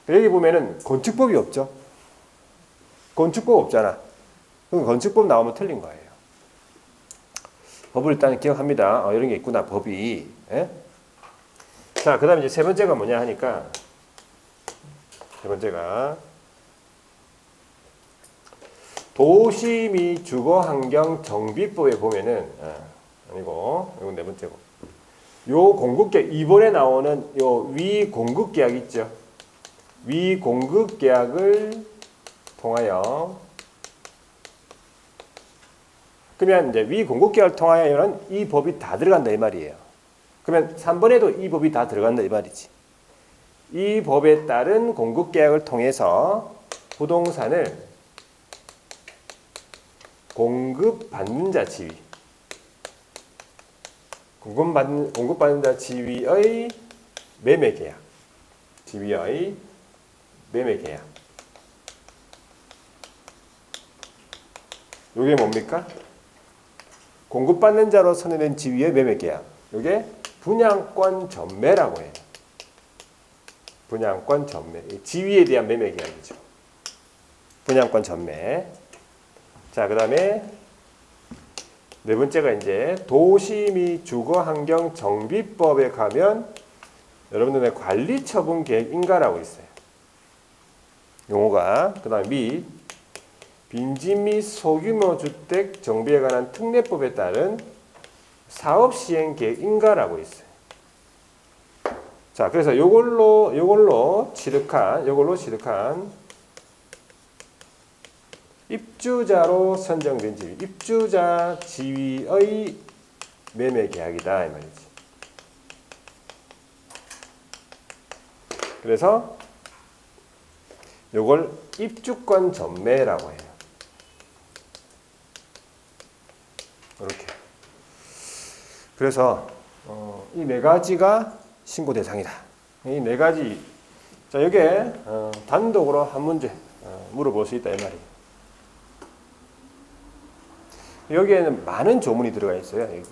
여기 보면은 건축법이 없죠? 건축법 없잖아. 그럼 건축법 나오면 틀린 거예요. 법을 일단 기억합니다. 이런 게 있구나, 법이. 예? 자, 그 다음에 이제 세 번째가 뭐냐 하니까, 세 번째가, 도시 및 주거환경 정비법에 보면은, 아니고, 이건 네 번째고. 요 공급계약, 이번에 나오는 요 위 공급계약 있죠? 위 공급계약을 통하여, 그러면 이제 위 공급계약을 통하여는 이 법이 다 들어간다 이 말이에요. 그러면 3번에도 이 법이 다 들어간다 이 말이지. 이 법에 따른 공급계약을 통해서 부동산을 공급받는 자 지위, 공급받는 자 지위의 매매계약, 지위의 매매계약. 이게 뭡니까? 공급받는 자로 선언된 지위의 매매계약. 이게 분양권 전매라고 해요. 분양권 전매. 지위에 대한 매매계약이죠. 분양권 전매. 자, 그 다음에 네 번째가 이제 도시 및 주거환경 정비법에 가면 여러분들의 관리처분 계획 인가라고 있어요. 용어가. 그 다음에 및 빈집 및 소규모 주택 정비에 관한 특례법에 따른 사업시행계획 인가라고 있어요. 자, 그래서 요걸로 취득한 입주자로 선정된 지위, 입주자 지위의 매매 계약이다 이 말이지. 그래서 요걸 입주권 전매라고 해요. 이렇게. 그래서 이 네 가지가 신고 대상이다. 이 네 가지 자, 여기에 단독으로 한 문제 물어볼 수 있다 이 말이에요. 여기에는 많은 조문이 들어가 있어요. 여기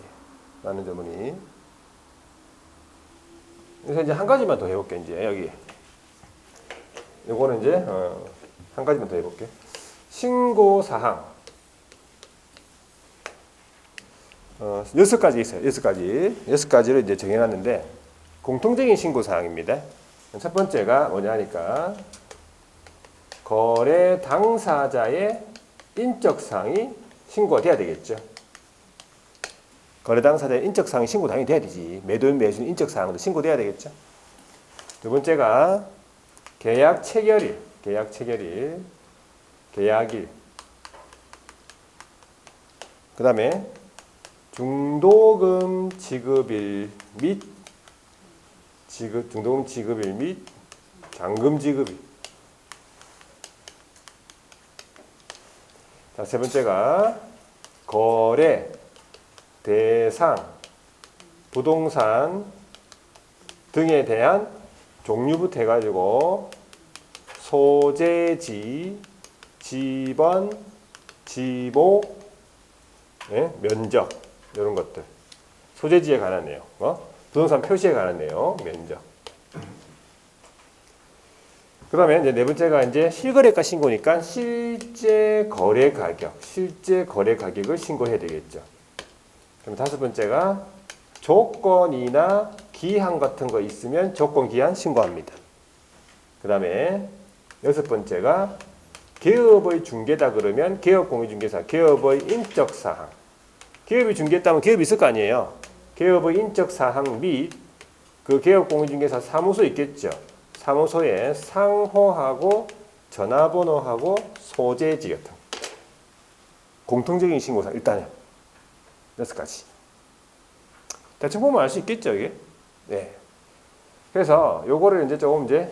많은 조문이. 그래서 이제 한 가지만 더 해볼게. 이제 여기 요거는 이제 한 가지만 더 해볼게. 신고 사항 6가지 있어요. 6가지를 이제 정해놨는데 공통적인 신고 사항입니다. 첫 번째가 뭐냐 하니까 거래 당사자의 인적 사항이 신고가 돼야 되겠죠. 거래 당사자의 인적 사항이 신고 당연히 돼야 되지. 매도인 매수인 인적 사항도 신고돼야 되겠죠. 두 번째가 계약 체결일, 계약일. 그 다음에 중도금 지급일 및 중도금 지급일 및 잔금 지급일. 자, 세 번째가 거래 대상 부동산 등에 대한 종류부터 해가지고 소재지, 지번, 지모, 면적 이런 것들. 소재지에 관한 내용, 부동산 표시에 관한 내용, 면적. 그 다음에 이제 네 번째가 이제 실거래가 신고니까 실제 거래 가격을 신고해야 되겠죠. 그럼 다섯 번째가 조건이나 기한 같은 거 있으면 조건 기한 신고합니다. 그 다음에 여섯 번째가 개업의 중개다 그러면 개업공유중개사, 개업의 인적 사항. 개업이 중개했다면 개업이 있을 거 아니에요. 개업의 인적 사항 및 그 개업공유중개사 사무소 있겠죠. 사무소에 상호하고 전화번호하고 소재지 같은 공통적인 신고사항 일단은 6가지. 대충 보면 알 수 있겠죠, 이게. 네. 그래서 요거를 이제 조금 이제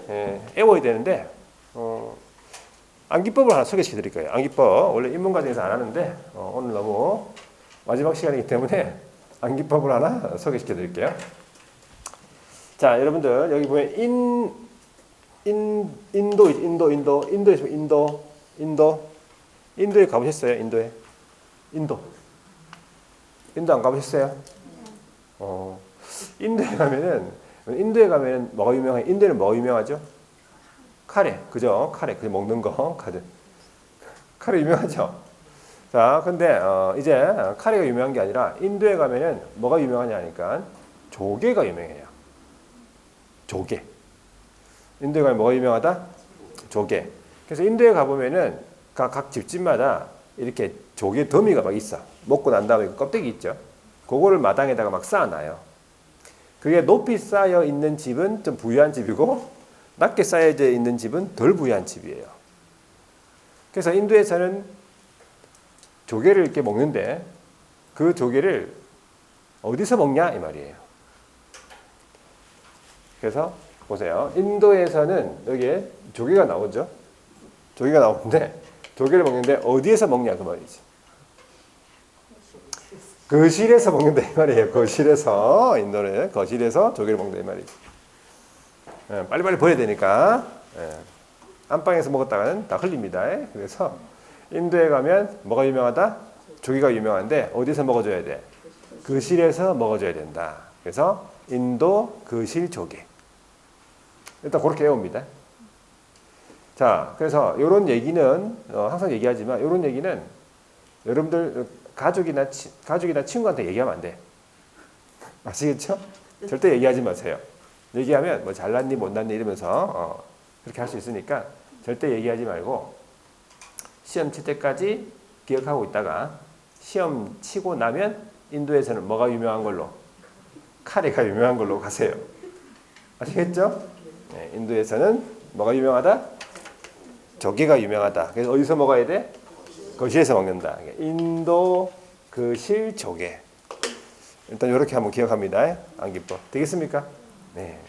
애워야 되는데 암기법을 하나 소개시켜 드릴 거예요. 암기법 원래 인문과정에서 안 하는데 오늘 너무 마지막 시간이기 때문에 암기법을 하나 소개시켜 드릴게요. 자, 여러분들 여기 보면 인도에 가보셨어요? 인도 안 가보셨어요? 인도에 가면은 뭐가 유명해요? 인도에는 뭐가 유명하죠? 카레, 그죠? 카레, 그 먹는 거, 카레 유명하죠? 자, 근데 이제 카레가 유명한 게 아니라 인도에 가면은 뭐가 유명하냐 하니까 조개가 유명해요. 조개. 인도에 가면 뭐가 유명하다? 조개. 그래서 인도에 가보면은 각 집집마다 이렇게 조개 더미가 막 있어. 먹고 난 다음에 그 껍데기 있죠? 그거를 마당에다가 막 쌓아놔요. 그게 높이 쌓여 있는 집은 좀 부유한 집이고 낮게 쌓여져 있는 집은 덜 부유한 집이에요. 그래서 인도에서는 조개를 이렇게 먹는데 그 조개를 어디서 먹냐 이 말이에요. 그래서 보세요. 인도에서는 여기에 조개가 나오죠. 조개가 나오는데 조개를 먹는데 어디에서 먹냐 그 말이지. 거실에서 먹는다 이 말이에요. 거실에서 인도는 거실에서 조개를 먹는다 이 말이지. 빨리빨리 버려야 되니까 안방에서 먹었다가는 다 흘립니다. 그래서 인도에 가면 뭐가 유명하다? 조개가 유명한데 어디서 먹어줘야 돼? 거실에서 먹어줘야 된다. 그래서 인도 거실 조개. 일단 그렇게 외웁니다. 자, 그래서 이런 얘기는 항상 얘기하지만 이런 얘기는 여러분들 가족이나 친구한테 얘기하면 안 돼. 아시겠죠? 절대 얘기하지 마세요. 얘기하면 뭐 잘났니 못났니 이러면서 그렇게 할 수 있으니까 절대 얘기하지 말고 시험 칠 때까지 기억하고 있다가 시험 치고 나면 인도에서는 뭐가 유명한 걸로? 카레가 유명한 걸로 가세요. 아시겠죠? 네, 인도에서는 뭐가 유명하다? 조개가 유명하다. 그래서 어디서 먹어야 돼? 거실에서 먹는다. 인도 거실 조개. 일단 이렇게 한번 기억합니다. 암기법. 되겠습니까? 네.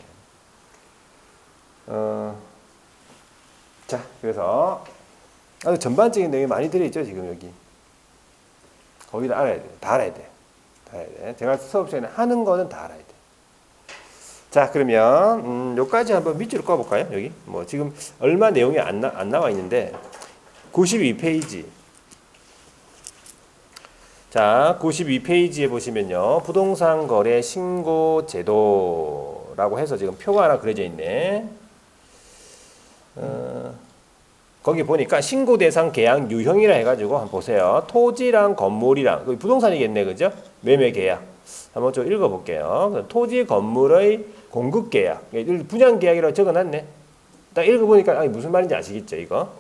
자, 그래서 아주 전반적인 내용이 많이 들어있죠, 지금 여기. 거의 다 알아야 돼. 다 알아야 돼. 제가 수업 시간에 하는 거는 다 알아야 돼. 자, 그러면 요까지 한번 밑줄을 꺼 볼까요? 여기 뭐 지금 얼마 내용이 안 나와 있는데 92페이지. 자, 92페이지에 보시면요. 부동산 거래 신고 제도라고 해서 지금 표가 하나 그려져 있네. 거기 보니까 신고 대상 계약 유형이라 해가지고 한번 보세요. 토지랑 건물이랑 부동산이겠네, 그죠? 매매 계약. 한번 좀 읽어볼게요. 토지 건물의 공급 계약, 분양 계약이라고 적어놨네. 딱 읽어보니까 무슨 말인지 아시겠죠, 이거?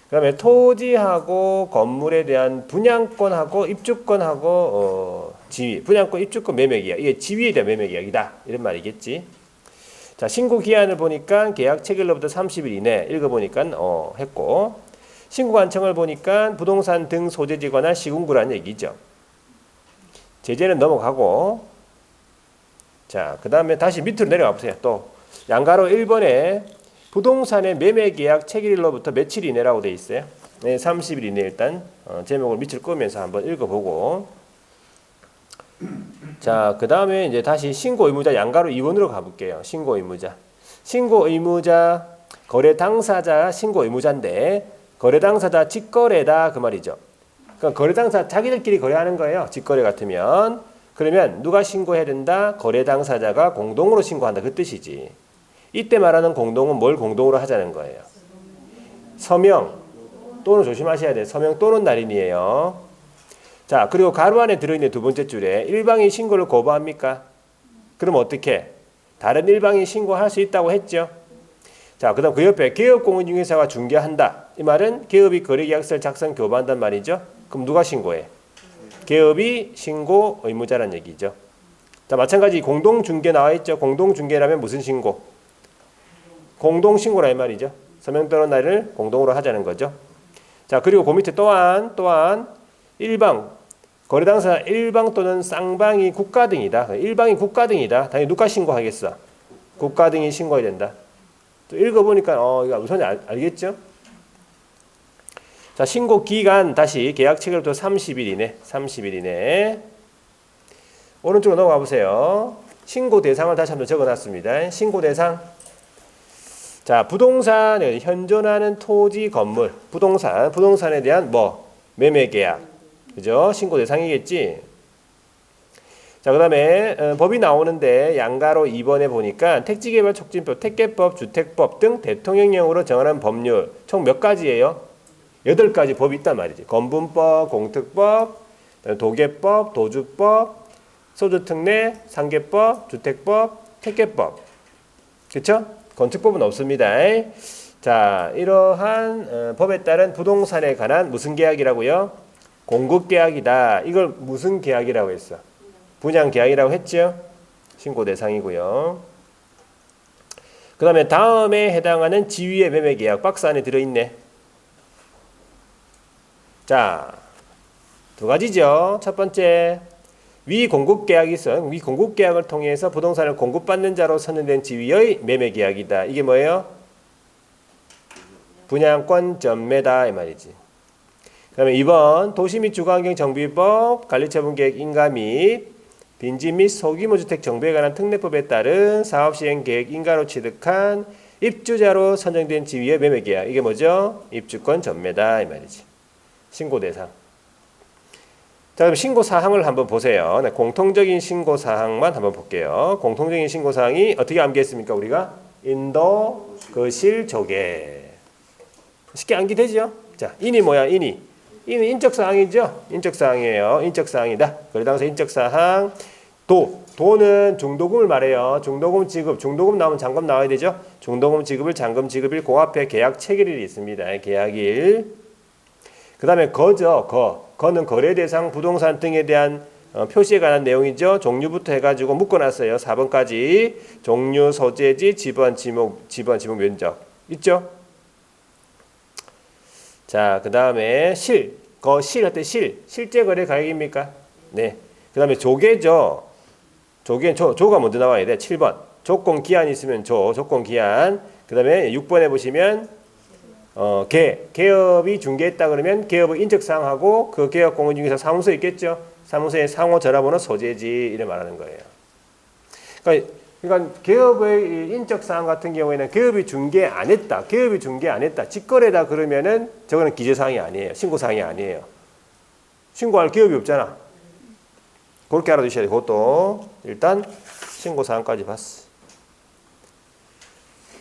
그다음에 토지하고 건물에 대한 분양권하고 입주권하고 지위, 분양권, 입주권, 매매 계약. 이게 지위에 대한 매매 계약이다. 이런 말이겠지. 자, 신고 기한을 보니까 계약 체결로부터 30일 이내 읽어보니까 했고, 신고 관청을 보니까 부동산 등 소재지에 관한 시군구라는 얘기죠. 제재는 넘어가고, 자, 그 다음에 다시 밑으로 내려가 보세요. 또 양가로 1번에 부동산의 매매 계약 체결일로부터 며칠 이내라고 되어 있어요. 네, 30일 이내. 일단 제목을 밑을 끄면서 한번 읽어보고, 자, 그 다음에 이제 다시 신고 의무자 양가로 2번으로 가볼게요. 신고 의무자. 신고 의무자, 거래 당사자 신고 의무자인데, 거래 당사자 직거래다 그 말이죠. 그러니까 거래 당사 자기들끼리 거래하는 거예요. 직거래 같으면. 그러면 누가 신고해야 된다? 거래 당사자가 공동으로 신고한다 그 뜻이지. 이때 말하는 공동은 뭘 공동으로 하자는 거예요. 서명 또는 조심하셔야 돼요. 서명 또는 날인이에요. 자, 그리고 가로 안에 들어있는 두 번째 줄에 일방이 신고를 거부합니까? 그럼 어떻게? 다른 일방이 신고할 수 있다고 했죠. 자, 그 다음 그 옆에 개업공인중개사가 중개한다. 이 말은 개업이 거래계약서를 작성 교부한단 말이죠. 그럼 누가 신고해? 개업이 신고 의무자란 얘기죠. 자, 마찬가지 공동중개 나와 있죠. 공동중개라면 무슨 신고? 공동신고라 이 말이죠. 서명 또는 날을 공동으로 하자는 거죠. 자, 그리고 그 밑에 또한 일방, 거래당사자 일방 또는 쌍방이 국가 등이다. 일방이 국가 등이다. 당연히 누가 신고하겠어? 국가 등이 신고해야 된다. 또 읽어보니까 이거 우선 알겠죠? 자, 신고 기간 다시 계약 체결부터 30일 이내. 30일 이내. 오른쪽으로 넘어가 보세요. 신고 대상을 다시 한번 적어놨습니다. 신고 대상. 자, 부동산을 현존하는 토지 건물, 부동산에 대한 매매 계약. 그죠? 신고 대상이겠지. 자, 그다음에 법이 나오는데 양가로 2번에 보니까 택지개발촉진법, 택계법, 주택법 등 대통령령으로 정하는 법률 총 몇 가지예요? 8가지 법이 있단 말이지. 건분법, 공특법, 도계법, 도주법, 소주특례, 상계법, 주택법, 택계법. 그렇죠? 건축법은 없습니다. 자, 이러한 법에 따른 부동산에 관한 무슨 계약이라고요? 공급계약이다. 이걸 무슨 계약이라고 했어? 분양계약이라고 했죠? 신고 대상이고요. 그 다음에 다음에 해당하는 지위의 매매계약 박스 안에 들어있네. 자, 두 가지죠. 첫 번째, 위 공급계약이 있어. 위 공급계약을 통해서 부동산을 공급받는 자로 선정된 지위의 매매계약이다. 이게 뭐예요? 분양권 전매다 이 말이지. 그 다음에 2번 도시 및 주거환경 정비법, 관리처분계획 인가 및 빈집 및 소규모 주택 정비에 관한 특례법에 따른 사업시행계획 인가로 취득한 입주자로 선정된 지위의 매매계약. 이게 뭐죠? 입주권 전매다 이 말이지. 신고 대상. 자, 그럼 신고 사항을 한번 보세요. 네, 공통적인 신고 사항만 한번 볼게요. 공통적인 신고 사항이 어떻게 암기했습니까? 우리가 인도, 거실, 조개. 쉽게 암기되죠? 자, 인이 뭐야? 인은 인적 사항이죠? 인적 사항이에요. 인적 사항이다. 거래당사 인적 사항. 도는 중도금을 말해요. 중도금 지급. 중도금 나오면 잔금 나와야 되죠? 중도금 지급일, 잔금 지급일, 그 앞에 계약 체결일이 있습니다. 계약일. 그 다음에 거죠. 거는 거래 대상 부동산 등에 대한 표시에 관한 내용이죠. 종류부터 해가지고 묶어놨어요. 4번까지. 종류, 소재지, 지번, 지목, 면적. 있죠? 자, 그 다음에 할 때 실제 거래 가격입니까? 네. 그 다음에 조개죠. 조가 먼저 나와야 돼. 7번. 조건 기한이 있으면 조건 기한. 그 다음에 6번에 보시면 개업이 중개했다 그러면 개업의 인적사항하고 그 개업공인중개사 사무소 있겠죠. 사무소의 상호 전화번호 소재지 이래 말하는 거예요. 그러니까 그러니까 개업의 인적 사항 같은 경우에는 기업이 중개 안 했다. 기업이 중개 안 했다. 직거래다 그러면은 저거는 기재 사항이 아니에요. 신고 사항이 아니에요. 신고할 기업이 없잖아. 그렇게 알아두셔야 돼. 그것도 일단 신고 사항까지 봤어.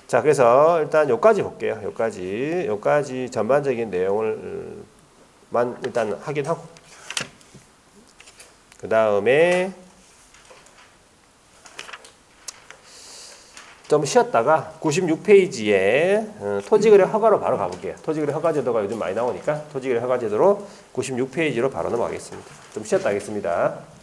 자, 그래서 일단 여기까지 볼게요. 여기까지 전반적인 내용을만 일단 확인하고 그 다음에 좀 쉬었다가 96페이지에 토지거래 허가로 바로 가볼게요. 토지거래 허가 제도가 요즘 많이 나오니까 토지거래 허가 제도로 96페이지로 바로 넘어가겠습니다. 좀 쉬었다 하겠습니다.